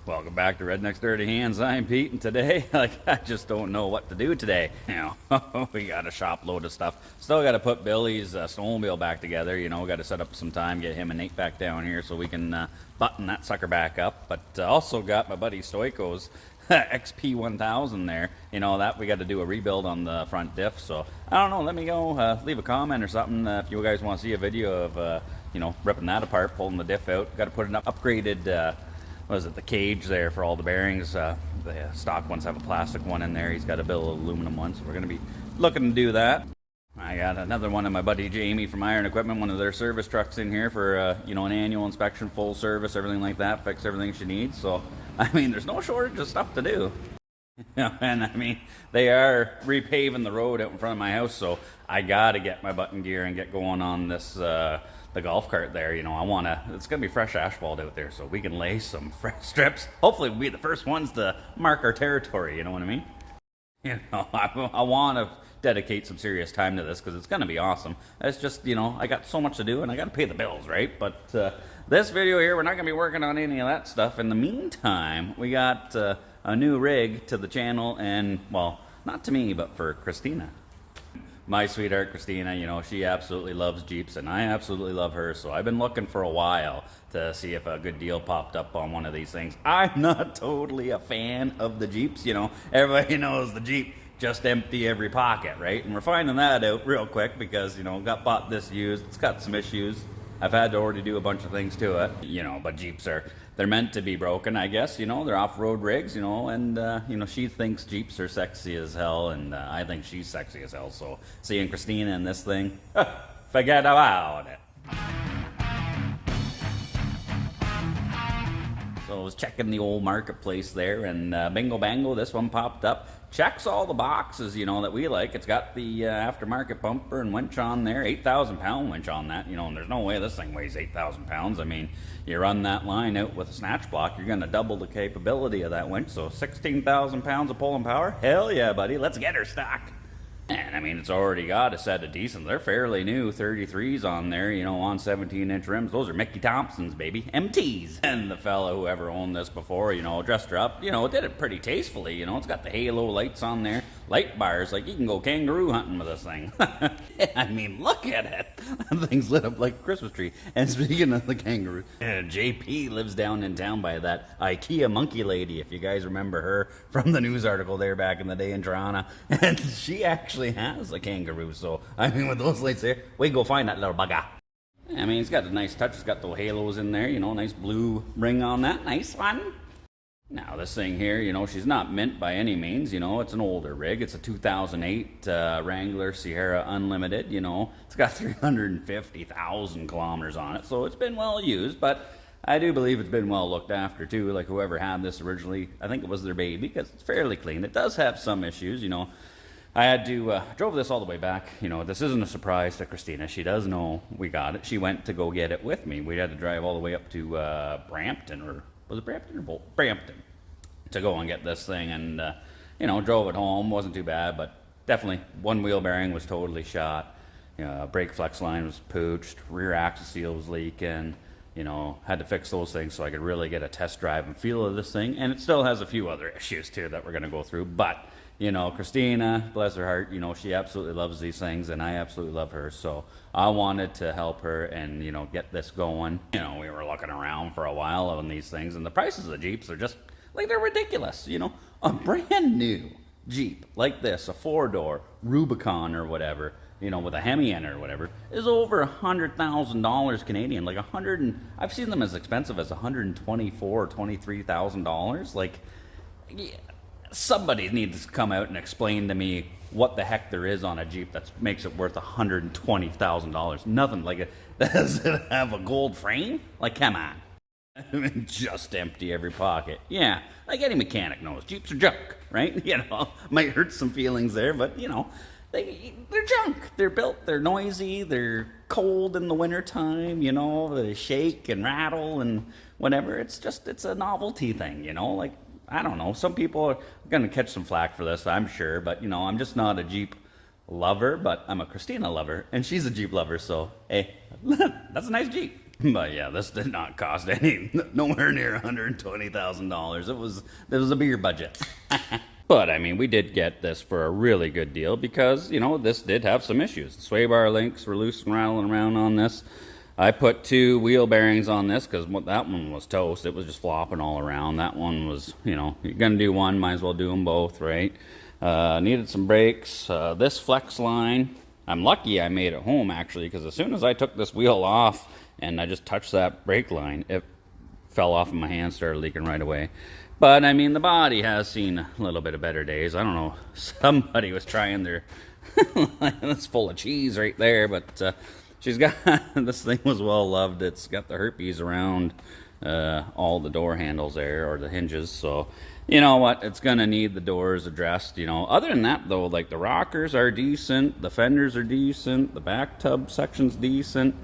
Welcome back to Redneck's Dirty Hands. I'm Pete, and today, I just don't know what to do today. We got a shop load of stuff. Still got to put Billy's snowmobile back together. Got to set up some time, get him and Nate back down here so we can button that sucker back up. But also got my buddy Stoico's XP1000 there. That we got to do a rebuild on the front diff. So I don't know. Let me go leave a comment or something if you guys want to see a video of ripping that apart, pulling the diff out. Got to put an upgraded. The cage there for all the bearings. The stock ones have a plastic one in there. He's got a bill of aluminum one, so we're going to be looking to do that. I got another one of my buddy Jamie from Iron Equipment, one of their service trucks in here for an annual inspection, full service, everything like that, fix everything she needs. So there's no shortage of stuff to do. And they are repaving the road out in front of my house, so I gotta get my button gear and get going on this the golf cart there. It's gonna be fresh asphalt out there, so we can lay some fresh strips. Hopefully we'll be the first ones to mark our territory, you know what I mean? I want to dedicate some serious time to this because it's gonna be awesome. It's just, I got so much to do and I gotta pay the bills, right? But this video here, we're not gonna be working on any of that stuff. In the meantime, we got a new rig to the channel, and well, not to me, but for Christina. My sweetheart Christina, she absolutely loves Jeeps, and I absolutely love her, so I've been looking for a while to see if a good deal popped up on one of these things. I'm not totally a fan of the Jeeps, everybody knows the Jeep just empty every pocket, right? And we're finding that out real quick because, got bought this used, it's got some issues. I've had to already do a bunch of things to it, but Jeeps they're meant to be broken, I guess, they're off-road rigs, and, she thinks Jeeps are sexy as hell, and I think she's sexy as hell, so seeing Christina in this thing, forget about it. So I was checking the old marketplace there, and bingo bango, this one popped up. Checks all the boxes, that we like. It's got the aftermarket bumper and winch on there, 8,000 pound winch on that, and there's no way this thing weighs 8,000 pounds. You run that line out with a snatch block, you're going to double the capability of that winch, so 16,000 pounds of pulling power. Hell yeah, buddy, let's get her stock. And it's already got a set of decent, they're fairly new 33s on there, on 17-inch rims. Those are Mickey Thompsons, baby, MTs. And the fella who ever owned this before, dressed her up, did it pretty tastefully. It's got the halo lights on there, light bars, like you can go kangaroo hunting with this thing. Look at it. That thing's lit up like a Christmas tree. And speaking of the kangaroo, JP lives down in town by that IKEA monkey lady, if you guys remember her from the news article there back in the day in Toronto. And she actually has a kangaroo, so with those lights there, we go find that little bugger. It's got a nice touch. It's got the halos in there, nice blue ring on that, nice one. Now this thing here, she's not mint by any means, it's an older rig. It's a 2008 Wrangler Sierra Unlimited, it's got 350,000 kilometers on it, so it's been well used, but I do believe it's been well looked after too. Like whoever had this originally, I think it was their baby, because it's fairly clean. It does have some issues, I had to, drove this all the way back. This isn't a surprise to Christina. She does know we got it. She went to go get it with me. We had to drive all the way up to Brampton, or was it Brampton or Brampton, to go and get this thing. And, drove it home. Wasn't too bad, but definitely one wheel bearing was totally shot. Brake flex line was pooched. Rear axle seal was leaking. Had to fix those things so I could really get a test drive and feel of this thing. And it still has a few other issues too that we're going to go through, but Christina, bless her heart, she absolutely loves these things, and I absolutely love her, so I wanted to help her and, get this going. We were looking around for a while on these things, and the prices of the Jeeps are just, they're ridiculous, a brand new Jeep like this, a 4-door Rubicon or whatever, with a Hemi in it or whatever, is over $100,000 Canadian, I've seen them as expensive as $124,000 or $23,000, yeah. Somebody needs to come out and explain to me what the heck there is on a Jeep that makes it worth $120,000. Nothing. Does it have a gold frame? Come on. Just empty every pocket. Yeah, like any mechanic knows, Jeeps are junk, right? Might hurt some feelings there, but they're junk. They're built, they're noisy, they're cold in the wintertime, they shake and rattle and whatever. It's a novelty thing, I don't know. Some people are going to catch some flack for this, I'm sure. But, I'm just not a Jeep lover, but I'm a Christina lover. And she's a Jeep lover, so, hey, that's a nice Jeep. But yeah, this did not cost nowhere near $120,000. It was a beer budget. But I mean, we did get this for a really good deal because, you know, this did have some issues. The sway bar links were loose and rattling around on this. I put 2 wheel bearings on this because that one was toast. It was just flopping all around. That one was, you know, you're going to do one, might as well do them both, right? Needed some brakes. This flex line, I'm lucky I made it home, actually, because as soon as I took this wheel off and I just touched that brake line, it fell off of my hand, started leaking right away. But, I mean, the body has seen a little bit of better days. I don't know, somebody was trying their... That's full of cheese right there, but she's got... This thing was well loved. It's got the herpes around all the door handles there, or the hinges, so... You know what, it's going to need the doors addressed, you know. Other than that, though, like, the rockers are decent, the fenders are decent, the back tub section's decent.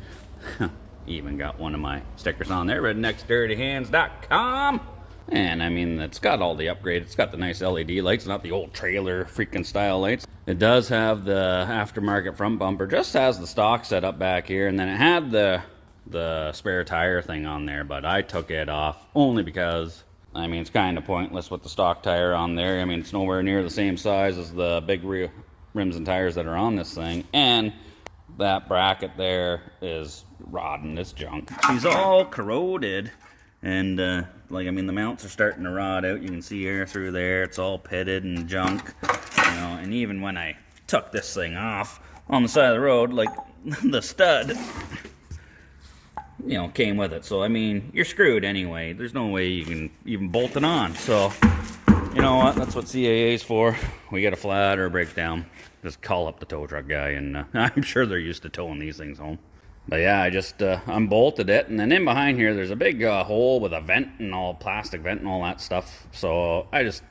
Even got one of my stickers on there, rednecksdirtyhands.com. And I mean, it's got all the upgrades. It's got the nice LED lights, not the old trailer freaking style lights. It does have the aftermarket front bumper, just has the stock set up back here, and then it had the spare tire thing on there, but I took it off only because, I mean, it's kind of pointless with the stock tire on there. I mean, it's nowhere near the same size as the big rims and tires that are on this thing, and that bracket there is rotten. It's junk. She's all corroded. And, like, I mean, the mounts are starting to rot out. You can see air through there. It's all pitted and junk. You know, and even when I took this thing off on the side of the road, like, the stud, you know, came with it. So, I mean, you're screwed anyway. There's no way you can even bolt it on. So, you know what? That's what CAA's for. We get a flat or a breakdown, just call up the tow truck guy, and I'm sure they're used to towing these things home. But yeah, I just unbolted it, and then in behind here there's a big hole with a vent and all, plastic vent and all that stuff. So I just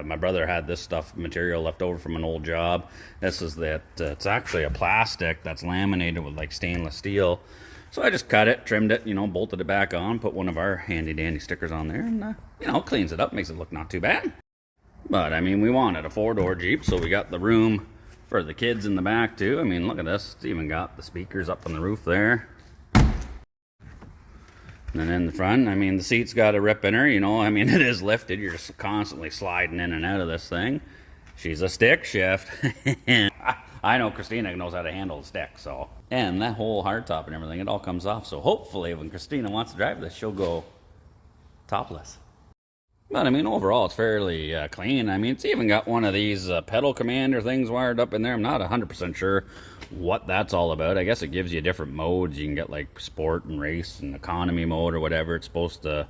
my brother had this material left over from an old job. This is that it's actually a plastic that's laminated with like stainless steel. So I just cut it, trimmed it, you know, bolted it back on, put one of our handy dandy stickers on there, and you know, cleans it up, makes it look not too bad. But I mean, we wanted a 4-door Jeep, so we got the room for the kids in the back too. I mean, look at this. It's even got the speakers up on the roof there. And then in the front, I mean, the seat's got a rip in her, you know. I mean, it is lifted. You're just constantly sliding in and out of this thing. She's a stick shift. I know Christina knows how to handle the stick, so. And that whole hardtop and everything, it all comes off. So hopefully when Christina wants to drive this, she'll go topless. But I mean, overall, it's fairly clean. I mean, it's even got one of these pedal commander things wired up in there. I'm not 100% sure what that's all about. I guess it gives you different modes. You can get like sport and race and economy mode or whatever. It's supposed to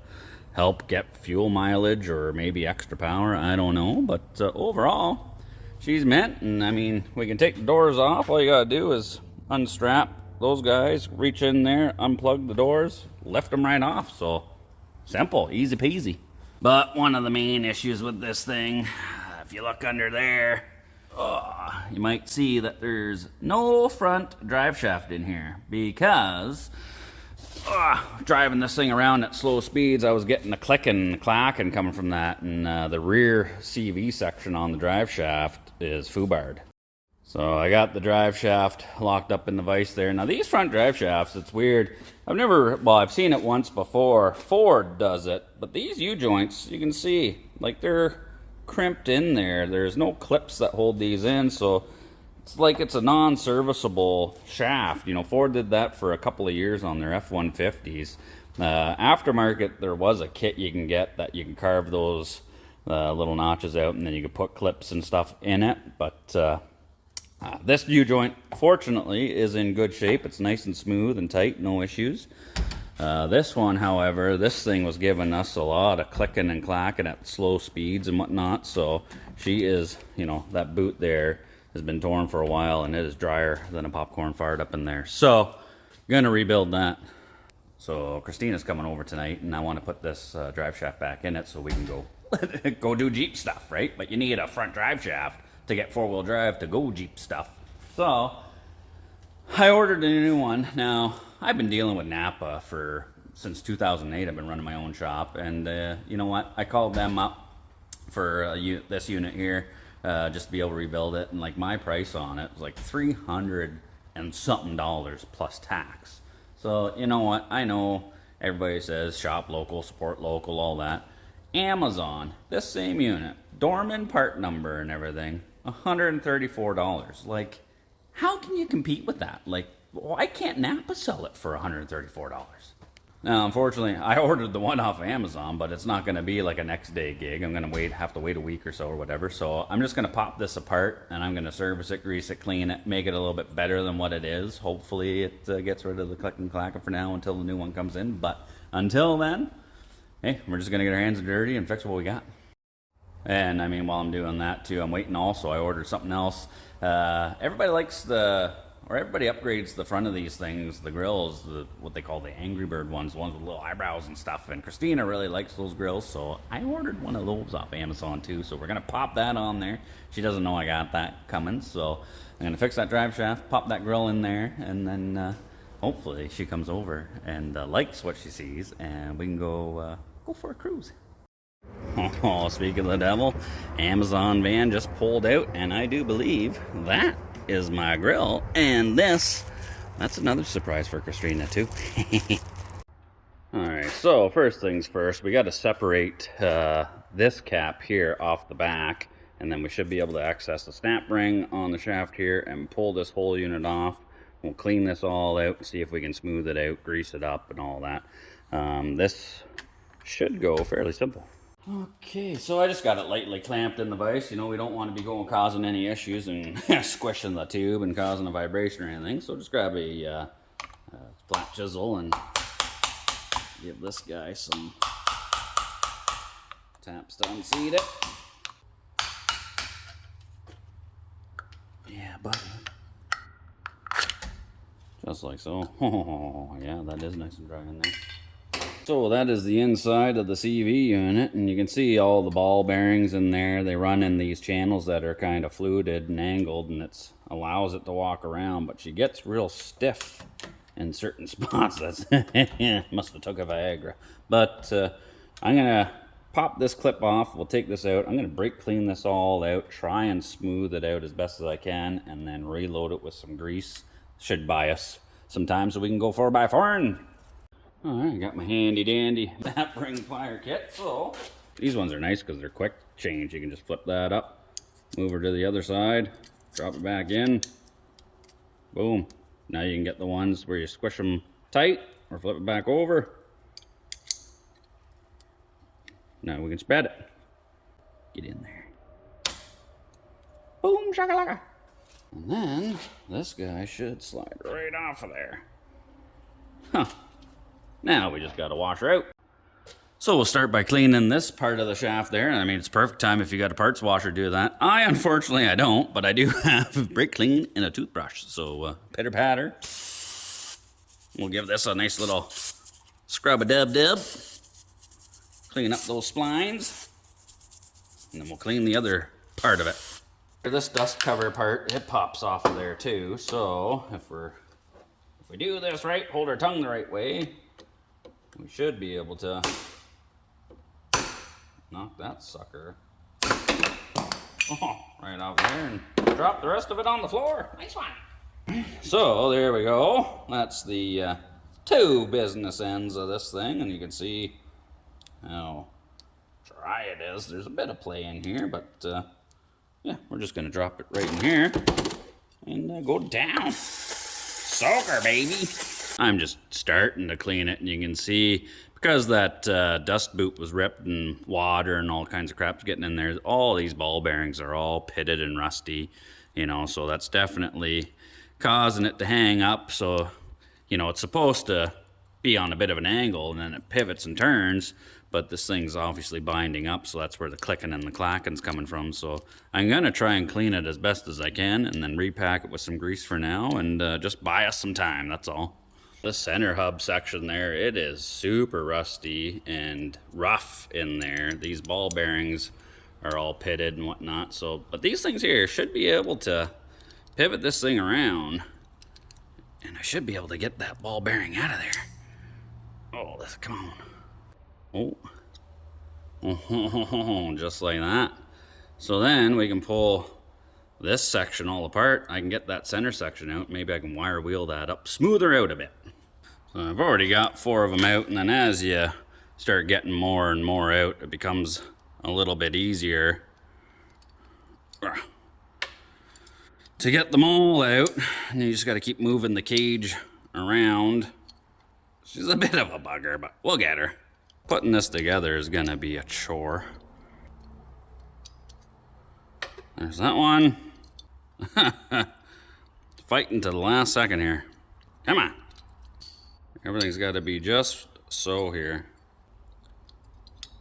help get fuel mileage or maybe extra power. I don't know. But overall, she's mint. And I mean, we can take the doors off. All you got to do is unstrap those guys, reach in there, unplug the doors, lift them right off. So simple, easy peasy. But one of the main issues with this thing, if you look under there, you might see that there's no front drive shaft in here because driving this thing around at slow speeds, I was getting a clicking and clacking coming from that, and the rear CV section on the drive shaft is foobarred. So I got the drive shaft locked up in the vise there. Now these front drive shafts, it's weird. I've seen it once before. Ford does it, but these U-joints, you can see, like they're crimped in there. There's no clips that hold these in, so it's like it's a non-serviceable shaft. You know, Ford did that for a couple of years on their F-150s. Aftermarket, there was a kit you can get that you can carve those little notches out, and then you can put clips and stuff in it, but this U-joint, fortunately, is in good shape. It's nice and smooth and tight, no issues. This one, however, this thing was giving us a lot of clicking and clacking at slow speeds and whatnot, so she is, you know, that boot there has been torn for a while, and it is drier than a popcorn fart up in there. So, gonna rebuild that. So, Christina's coming over tonight, and I want to put this drive shaft back in it so we can go do Jeep stuff, right? But you need a front drive shaft to get 4-wheel drive to go Jeep stuff. So I ordered a new one. Now I've been dealing with Napa since 2008. I've been running my own shop, and you know what? I called them up for this unit here just to be able to rebuild it, and like my price on it was like $300 and something plus tax. So, you know what? I know everybody says shop local, support local, all that. Amazon, this same unit, Dorman part number and everything, $134. Like, how can you compete with that? Like, why can't Napa sell it for $134? Now, unfortunately, I ordered the one off of Amazon, but it's not going to be like a next day gig. I'm going to have to wait a week or so or whatever. So I'm just going to pop this apart and I'm going to service it, grease it, clean it, make it a little bit better than what it is. Hopefully it gets rid of the click and clacking for now until the new one comes in. But until then, hey, we're just going to get our hands dirty and fix what we got. And I mean, while I'm doing that too, I'm waiting also. I ordered something else. Everybody likes everybody upgrades the front of these things, the grills, what they call the Angry Bird ones, the ones with little eyebrows and stuff. And Christina really likes those grills, so I ordered one of those off Amazon too. So we're gonna pop that on there. She doesn't know I got that coming, so I'm gonna fix that drive shaft, pop that grill in there, and then hopefully she comes over and likes what she sees, and we can go for a cruise. Oh, speaking of the devil, Amazon van just pulled out, and I do believe that is my grill, and that's another surprise for Christina too. Alright, so first things first, we got to separate this cap here off the back, and then we should be able to access the snap ring on the shaft here and pull this whole unit off. We'll clean this all out and see if we can smooth it out, grease it up and all that. This should go fairly simple. Okay, so I just got it lightly clamped in the vise. You know, we don't want to be causing any issues and squishing the tube and causing a vibration or anything. So just grab a flat chisel and give this guy some taps to unseat it. Yeah, buddy. Just like so. Oh, yeah, that is nice and dry in there. So that is the inside of the CV unit, and you can see all the ball bearings in there. They run in these channels that are kind of fluted and angled, and it allows it to walk around, but she gets real stiff in certain spots. That's must have took a Viagra. But I'm gonna pop this clip off. We'll take this out. I'm gonna brake clean this all out, try and smooth it out as best as I can, and then reload it with some grease. Should buy us some time so we can go 4x4 and alright, got my handy dandy snap ring plier kit. So these ones are nice because they're quick change. You can just flip that up, move her to the other side, drop it back in, boom. Now you can get the ones where you squish them tight or flip it back over. Now we can spread it. Get in there. Boom shakalaka. And then this guy should slide right off of there. Huh. Now we just got to wash her out. So we'll start by cleaning this part of the shaft there. I mean, it's perfect time if you got a parts washer do that. Unfortunately, I don't, but I do have brake clean and a toothbrush. So pitter patter. We'll give this a nice little scrub-a-dub-dub. Clean up those splines. And then we'll clean the other part of it. This dust cover part, it pops off of there too. So if we do this right, hold our tongue the right way, we should be able to knock that sucker right off there and drop the rest of it on the floor. Nice one. So there we go. That's the two business ends of this thing, and you can see how dry it is. There's a bit of play in here, but yeah, we're just gonna drop it right in here and go down. Soaker, baby. I'm just starting to clean it, and you can see because that dust boot was ripped and water and all kinds of crap's getting in there, all these ball bearings are all pitted and rusty, you know, so that's definitely causing it to hang up. So, you know, it's supposed to be on a bit of an angle and then it pivots and turns, but this thing's obviously binding up, so that's where the clicking and the clacking's coming from. So I'm gonna try and clean it as best as I can and then repack it with some grease for now and just buy us some time, that's all. The center hub section there, it is super rusty and rough in there. These ball bearings are all pitted and whatnot, so, but these things here should be able to pivot this thing around, and I should be able to get that ball bearing out of there. Oh, come on. Oh, just like that. So then we can pull this section all apart. I can get that center section out. Maybe I can wire wheel that up, smooth her out a bit. So I've already got 4 of them out, and then as you start getting more and more out, it becomes a little bit easier to get them all out. And you just got to keep moving the cage around. She's a bit of a bugger, but we'll get her. Putting this together is gonna be a chore. There's that one. Fighting to the last second here. Come on. Everything's got to be just so here.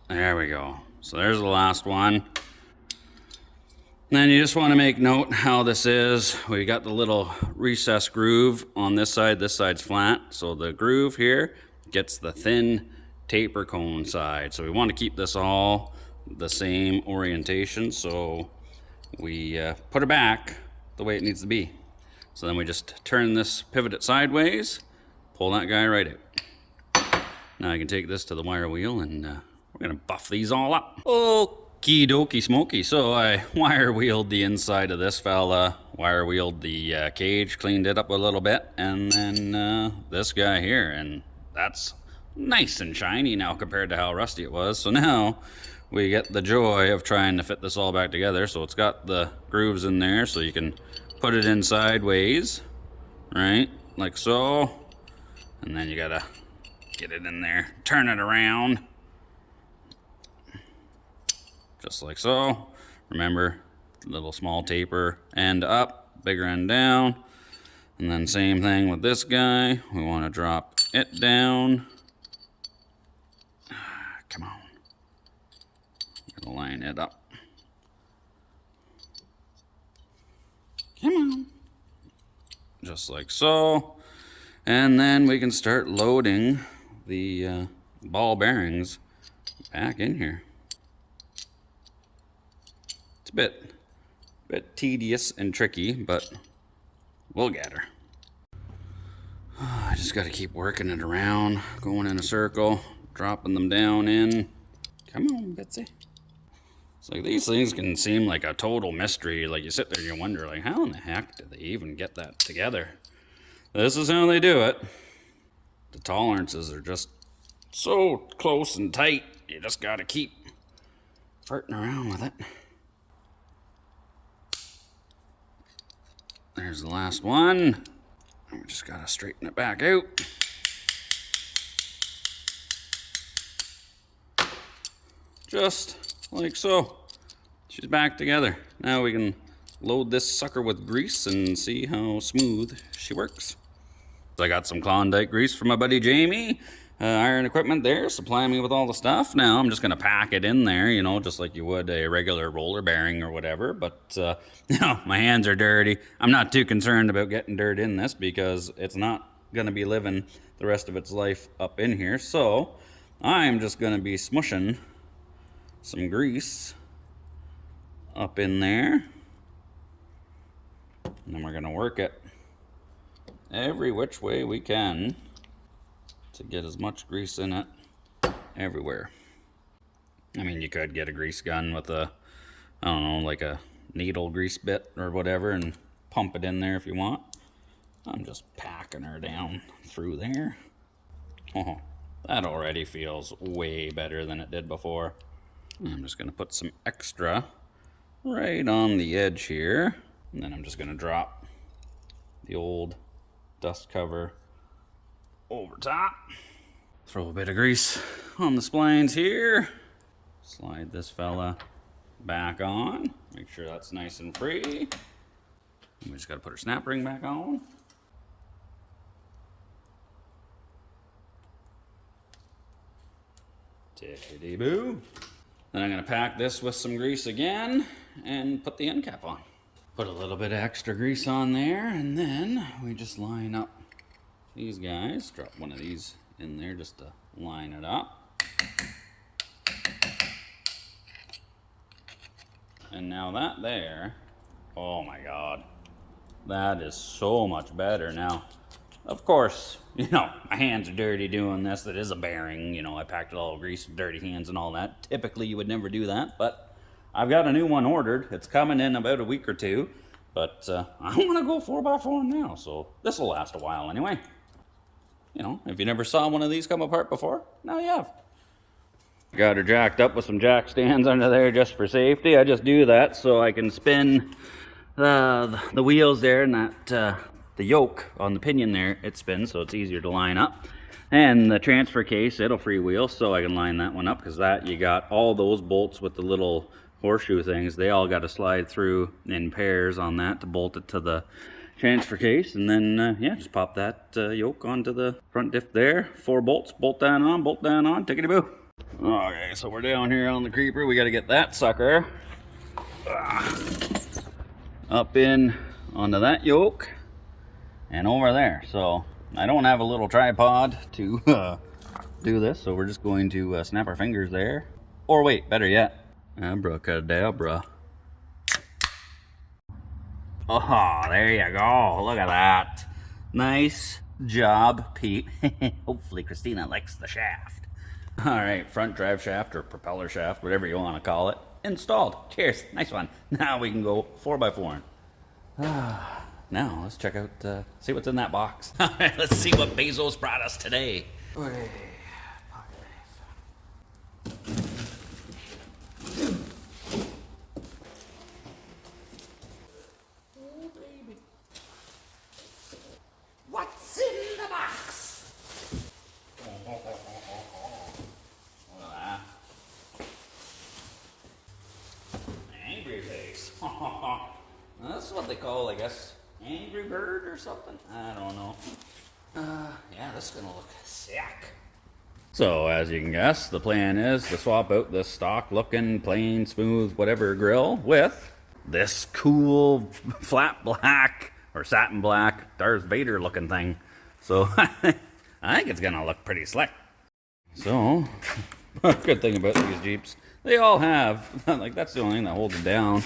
There we go. So there's the last one. And then you just want to make note how this is. We got the little recessed groove on this side. This side's flat. So the groove here gets the thin taper cone side. So we want to keep this all the same orientation. So we put it back the way it needs to be. So then we just turn this, pivot it sideways, pull that guy right out. Now I can take this to the wire wheel and we're gonna buff these all up. Okie dokie smoky. So I wire wheeled the inside of this fella, wire wheeled the cage, cleaned it up a little bit, and then this guy here, and that's nice and shiny now compared to how rusty it was. So now we get the joy of trying to fit this all back together. So it's got the grooves in there, so you can put it in sideways, right? Like so. And then you gotta get it in there, turn it around. Just like so. Remember, little small taper, end up, bigger end down. And then same thing with this guy. We wanna drop it down. Come on. Gotta line it up. Come on. Just like so. And then we can start loading the ball bearings back in here. It's a bit tedious and tricky, but we'll get her. I just got to keep working it around, going in a circle, dropping them down in. Come on, Betsy. It's like these things can seem like a total mystery. Like you sit there and you wonder, like, how in the heck did they even get that together? This is how they do it. The tolerances are just so close and tight. You just gotta keep farting around with it. There's the last one. And we just gotta straighten it back out. Just like so. She's back together. Now we can load this sucker with grease and see how smooth she works. I got some Klondike grease from my buddy Jamie. Iron Equipment there, supplying me with all the stuff. Now I'm just gonna pack it in there, you know, just like you would a regular roller bearing or whatever. But, you know, my hands are dirty. I'm not too concerned about getting dirt in this because it's not gonna be living the rest of its life up in here. So I'm just gonna be smushing some grease up in there. And then we're gonna work it every which way we can to get as much grease in it everywhere. I mean, you could get a grease gun with a, I don't know, like a needle grease bit or whatever and pump it in there if you want. I'm just packing her down through there. Oh, that already feels way better than it did before. I'm just gonna put some extra right on the edge here. And then I'm just gonna drop the old dust cover over top. Throw a bit of grease on the splines here. Slide this fella back on. Make sure that's nice and free. And we just gotta put our snap ring back on. Tickety-boo. Then I'm gonna pack this with some grease again and put the end cap on. Put a little bit of extra grease on there, and then we just line up these guys. Drop one of these in there just to line it up. And now that there, oh my God, that is so much better. Now, of course, you know, my hands are dirty doing this. That is a bearing, you know, I packed it all with grease, dirty hands and all that. Typically you would never do that, but I've got a new one ordered. It's coming in about a week or two, but I want to go 4x4 now, so this will last a while anyway. you know, if you never saw one of these come apart before, now you have. Got her jacked up with some jack stands under there just for safety. I just do that so I can spin the wheels there, and that the yoke on the pinion there, it spins, so it's easier to line up. And the transfer case, it'll freewheel, so I can line that one up, because that, you got all those bolts with the little horseshoe things, they all got to slide through in pairs on that to bolt it to the transfer case. And then yeah, just pop that yoke onto the front diff there. 4 bolts, bolt that on, tickety boo. Okay, so we're down here on the creeper. We got to get that sucker up in onto that yoke and over there. So I don't have a little tripod to do this, so we're just going to snap our fingers there. Or wait, better yet, abracadabra. Oh, there you go. Look at that. Nice job, Pete. Hopefully Christina likes the shaft. All right, front drive shaft or propeller shaft, whatever you want to call it, installed. Cheers. Nice one. Now we can go 4x4. Now let's check out, see what's in that box. All right, let's see what Bezos brought us today. Okay, pocket knife. Oh, baby. What's in the box? Look at that. Angry face. That's what they call, I guess, Angry Bird or something? I don't know. Yeah, this is gonna look sick. So, as you can guess, the plan is to swap out this stock looking, plain, smooth, whatever grill with this cool flat black or satin black Darth Vader looking thing. So, I think it's gonna look pretty slick. So, good thing about these Jeeps, they all have, like, that's the only thing that holds it down.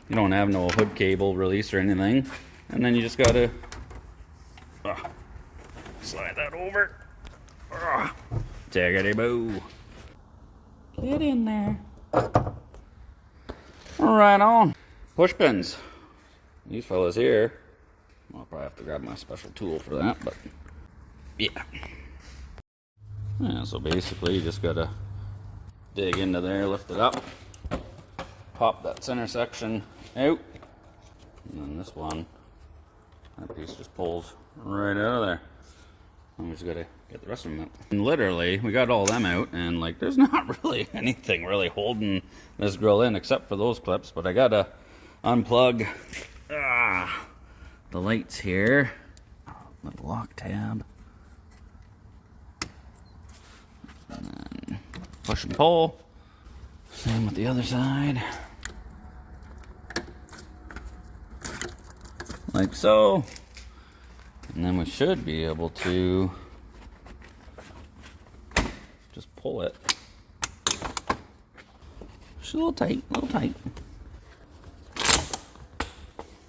You don't have no hood cable release or anything. And then you just gotta slide that over. Tickety boo. Get in there. Right on. Push pins. These fellas here. I'll probably have to grab my special tool for that, but yeah. Yeah, so basically you just gotta dig into there, lift it up. Pop that center section out, and then this one, that piece just pulls right out of there. And we just gotta get the rest of them out. And literally, we got all them out, and like, there's not really anything really holding this grill in except for those clips. But I gotta unplug the lights here with the lock tab, and then push and pull. Same with the other side. Like so. And then we should be able to just pull it. Just a little tight,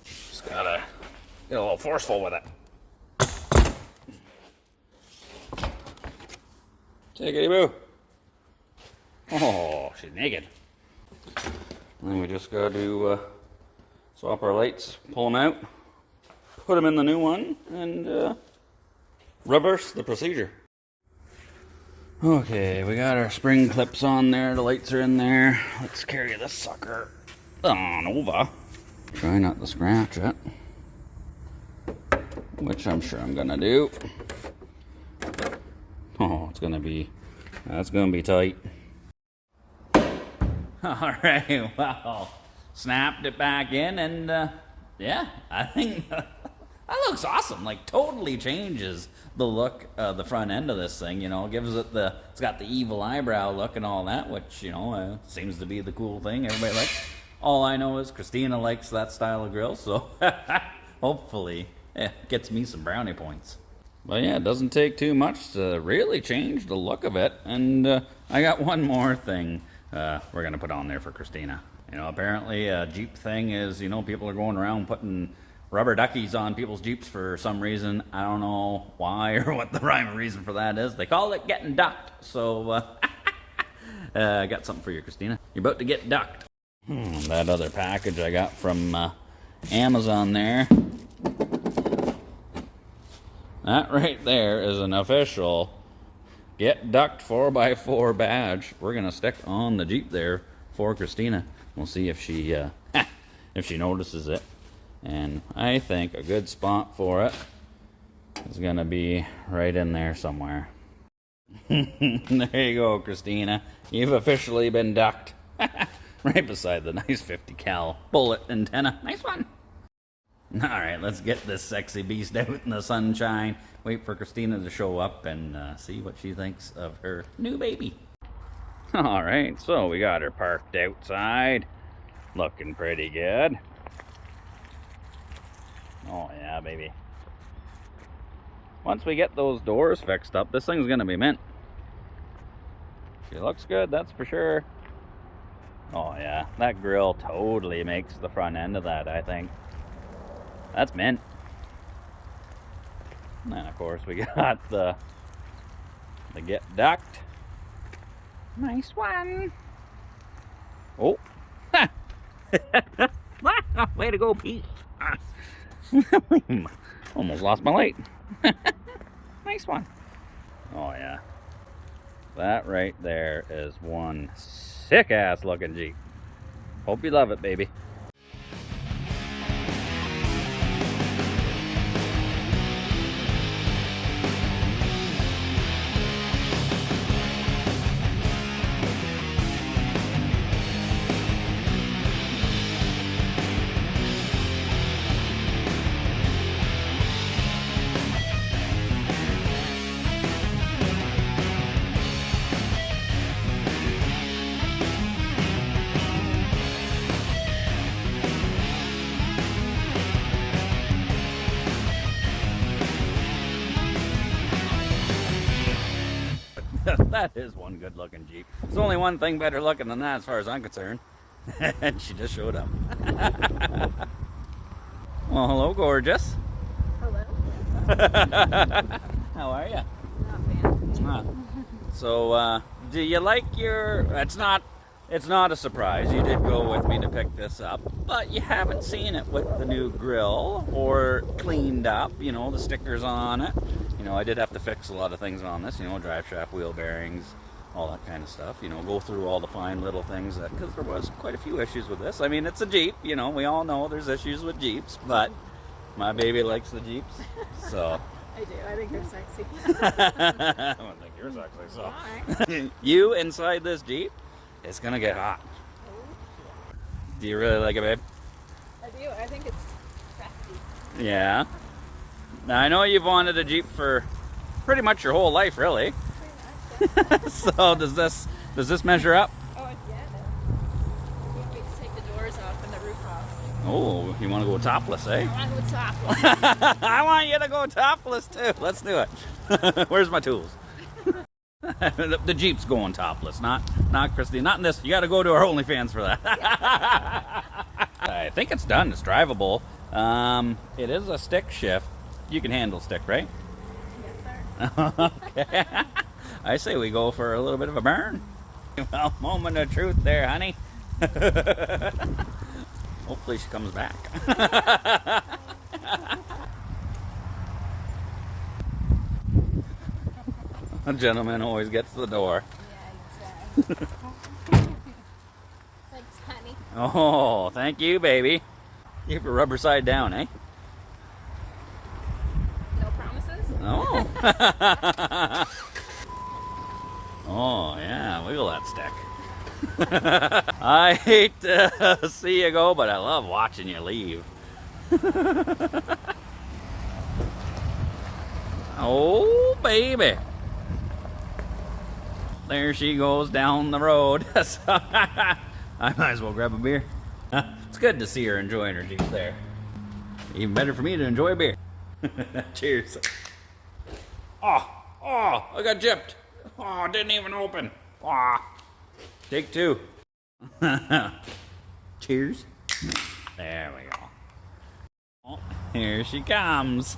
Just gotta get a little forceful with it. Tickety boo. Oh, she's naked. And then we just got to swap our lights, pull them out, put them in the new one, and reverse the procedure. Okay, we got our spring clips on there. The lights are in there. Let's carry this sucker on over. Try not to scratch it, which I'm sure I'm gonna do. Oh, that's gonna be tight. All right, well, snapped it back in, and yeah, I think that looks awesome. Like, totally changes the look of the front end of this thing, you know, gives it it's got the evil eyebrow look and all that, which, you know, seems to be the cool thing everybody likes. All I know is Christina likes that style of grill, so hopefully it gets me some brownie points. But yeah, it doesn't take too much to really change the look of it. And I got one more thing we're gonna put on there for Christina. You know, apparently a Jeep thing is, you know, people are going around putting rubber duckies on people's Jeeps for some reason. I don't know why or what the rhyme or reason for that is. They call it getting ducked. So I got something for you, Christina. You're about to get ducked. That other package I got from Amazon there. That right there is an official Get Ducked 4x4 badge. We're going to stick on the Jeep there for Christina. We'll see if she notices it. And I think a good spot for it is going to be right in there somewhere. There you go, Christina. You've officially been ducked. Right beside the nice 50 cal bullet antenna. Nice one. Alright, let's get this sexy beast out in the sunshine. Wait for Christina to show up and see what she thinks of her new baby. Alright, so we got her parked outside. Looking pretty good. Oh yeah, baby. Once we get those doors fixed up, this thing's gonna be mint. She looks good, that's for sure. Oh yeah, that grill totally makes the front end of that, I think. That's mint. And then of course we got the Get Ducked. Nice one. Oh. Way to go, Pete. Almost lost my light. Nice one. Oh yeah. That right there is one sick ass looking Jeep. Hope you love it, baby. That is one good looking Jeep. There's only one thing better looking than that as far as I'm concerned. And she just showed up. Well, hello, gorgeous. Hello. How are you? Not bad. So, do you like your... It's not a surprise. You did go with me to pick this up, but you haven't seen it with the new grill or cleaned up, you know, the stickers on it. You know, I did have to fix a lot of things on this, you know, drive shaft, wheel bearings, all that kind of stuff. You know, go through all the fine little things, because there was quite a few issues with this. I mean, it's a Jeep, you know, we all know there's issues with Jeeps, but my baby likes the Jeeps, so... I do. I think you're sexy. I don't think you're sexy, so... Why? You inside this Jeep, it's gonna get hot. Oh. Do you really like it, babe? I do. I think it's sexy. Yeah. Now, I know you've wanted a Jeep for pretty much your whole life, really. Pretty much, yeah. So does this measure up? Oh, yeah. You want me to take the doors off and the roof off. Oh, you want to go topless, eh? I want to go topless. I want you to go topless too. Let's do it. Where's my tools? The Jeep's going topless, not Christine. Not in this. You got to go to our OnlyFans for that. I think it's done. It's drivable. It is a stick shift. You can handle stick, right? Yes, sir. Okay. I say we go for a little bit of a burn. Well, moment of truth there, honey. Hopefully she comes back. A gentleman always gets the door. Yeah, exactly. Thanks, honey. Oh, thank you, baby. Keep your rubber side down, eh? No promises? Oh. Oh, yeah, wiggle that stick. I hate to see you go, but I love watching you leave. Oh, baby. There she goes down the road. So, I might as well grab a beer. It's good to see her enjoying her Jeep there. Even better for me to enjoy a beer. Cheers. Oh, I got gypped. Oh, it didn't even open. Oh. Take two. Cheers. There we go. Oh, here she comes.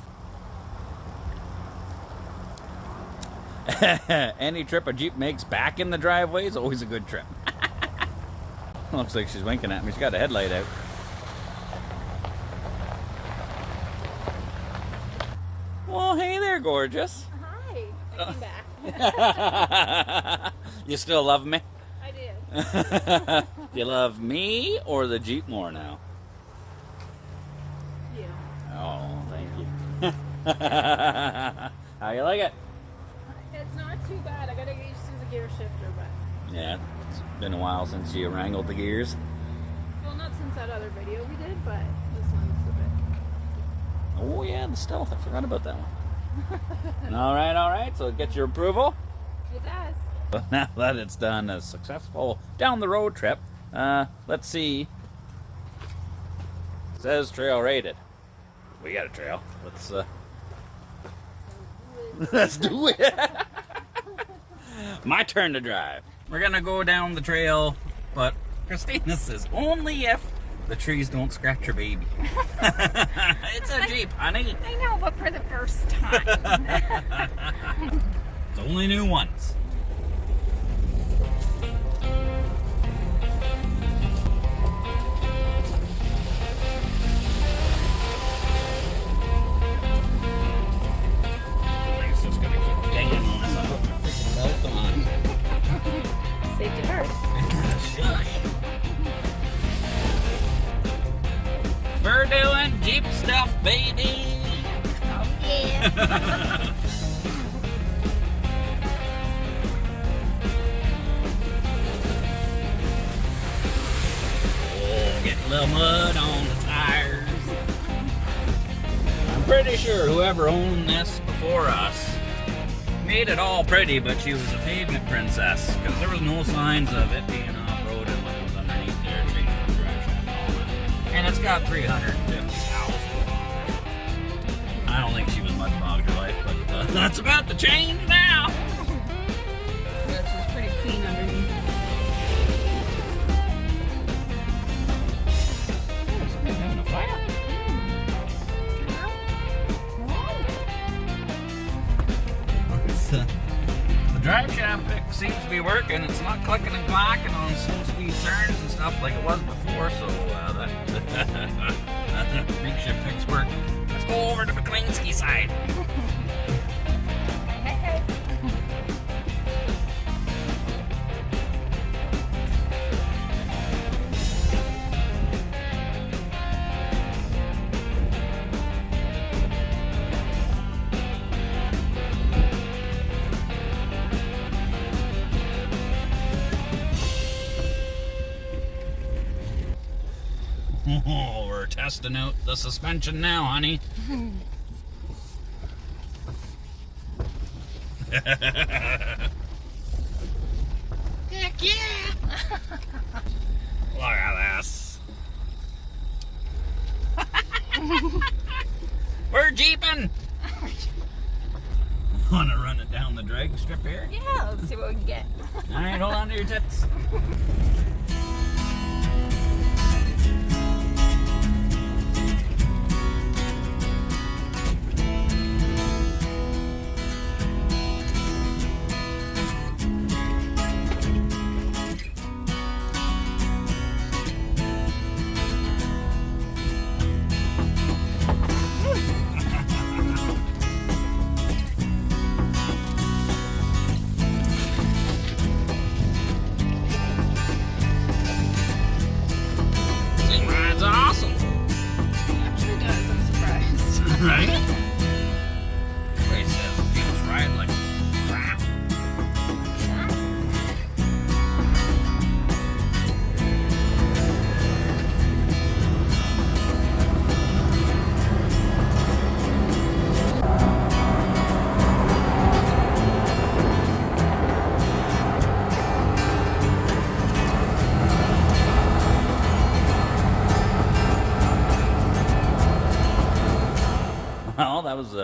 Any trip a Jeep makes back in the driveway is always a good trip. Looks like she's winking at me. She's got a headlight out. Well, hey there. there, gorgeous. Hi. I came back. You still love me? I did. You love me or the Jeep more now? You. Oh, thank you. How you like it? It's not too bad. I gotta get used to the gear shifter, but Yeah, it's been a while since you wrangled the gears. well, not since that other video we did, but this one's a bit. Oh yeah, the stealth. I forgot about that one. All right. So it gets your approval. It does. But now that it's done a successful down the road trip, let's see. It says trail rated. We got a trail. Let's do it. My turn to drive. We're gonna go down the trail, but Christina says only if the trees don't scratch your baby. It's a Jeep, honey. I know, but for the first time. It's only new ones. It's just gonna keep banging on us. I put my freaking belt on. Safety first. Shush. We're doing Jeep stuff, baby. Oh yeah. Oh, getting a little mud on the tires. I'm pretty sure whoever owned this before us made it all pretty, but she was a pavement princess because there was no signs of it being off-roaded when it was underneath there, changing the direction and all that. And it's got 350,000 kilometers. I don't think she was much bogged her life, but that's about to change now. This is pretty clean underneath. It's been having a fire. The drive shaft fix seems to be working. It's not clicking and clacking on slow speed turns and stuff like it was before, so that makeshift fix worked. Let's go over to McClinsky side. Hey. Oh, we're testing out the suspension now, honey. Heck yeah! Look at this. We're jeeping. Want to run it down the drag strip here? Yeah, let's see what we can get. All right, hold on to your tits. Right? Wait, it says James ride like crap. Well, that was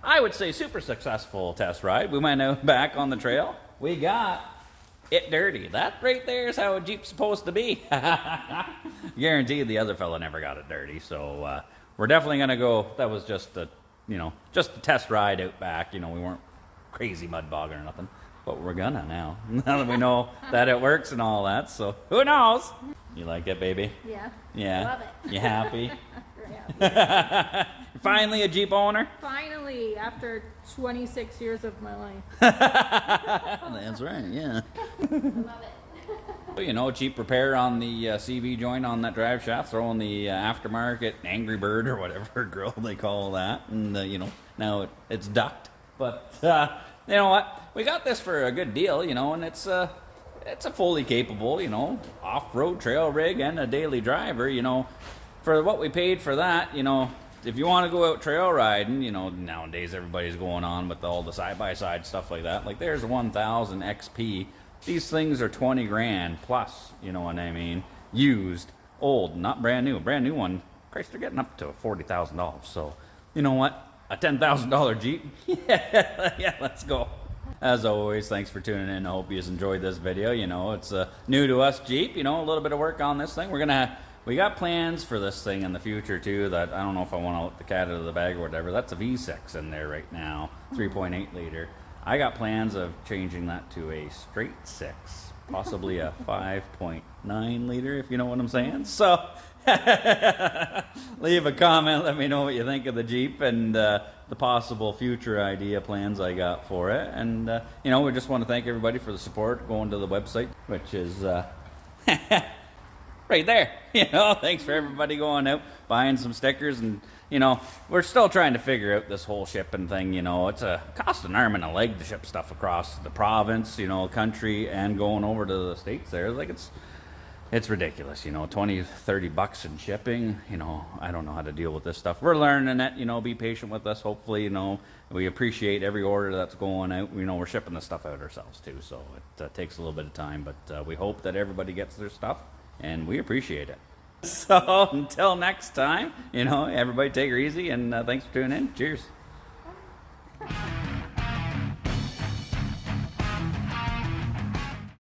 I would say super successful test ride. We went out back on the trail. We got it dirty. That right there is how a Jeep's supposed to be. Guaranteed the other fella never got it dirty. So we're definitely gonna go. That was just a just a test ride out back. We weren't crazy mud bogging or nothing. But we're gonna now that we know that it works and all that. So who knows? You like it, baby? Yeah. Yeah. Love it. You happy? Yeah. Finally a Jeep owner? Finally. Finally, after 26 years of my life. That's right, yeah. I love it. You know, cheap repair on the CV joint on that drive shaft, throwing the aftermarket Angry Bird or whatever grill they call that, and you know, now it's ducked. But you know what? We got this for a good deal, you know, and it's a fully capable, you know, off-road trail rig and a daily driver, you know. For what we paid for that, you know, if you want to go out trail riding, you know, nowadays everybody's going on with all the side-by-side stuff like that. Like there's a 1000 XP. These things are 20 grand plus, you know what I mean? Used, old, not brand new. A brand new one, Christ, they're getting up to $40,000. So, you know what? A $10,000 Jeep? Yeah, let's go. As always, thanks for tuning in. I hope you enjoyed this video. You know, it's new to us Jeep, you know, a little bit of work on this thing. We got plans for this thing in the future too, that I don't know if I want to let the cat out of the bag or whatever. That's a V6 in there right now, 3.8 liter. I got plans of changing that to a straight 6, possibly a 5.9 liter, if you know what I'm saying. So leave a comment, let me know what you think of the Jeep and the possible future idea plans I got for it. And you know, we just want to thank everybody for the support going to the website, which is right there. You know, thanks for everybody going out, buying some stickers, and you know, we're still trying to figure out this whole shipping thing. You know, it's a cost an arm and a leg to ship stuff across the province, you know, country, and going over to the States there. Like it's ridiculous, you know, 20, 30 bucks in shipping. You know, I don't know how to deal with this stuff. We're learning it, you know, be patient with us. Hopefully, you know, we appreciate every order that's going out. You know, we're shipping the stuff out ourselves too, so it takes a little bit of time, but we hope that everybody gets their stuff, and we appreciate it. So until next time, you know, everybody take her easy, and thanks for tuning in. Cheers.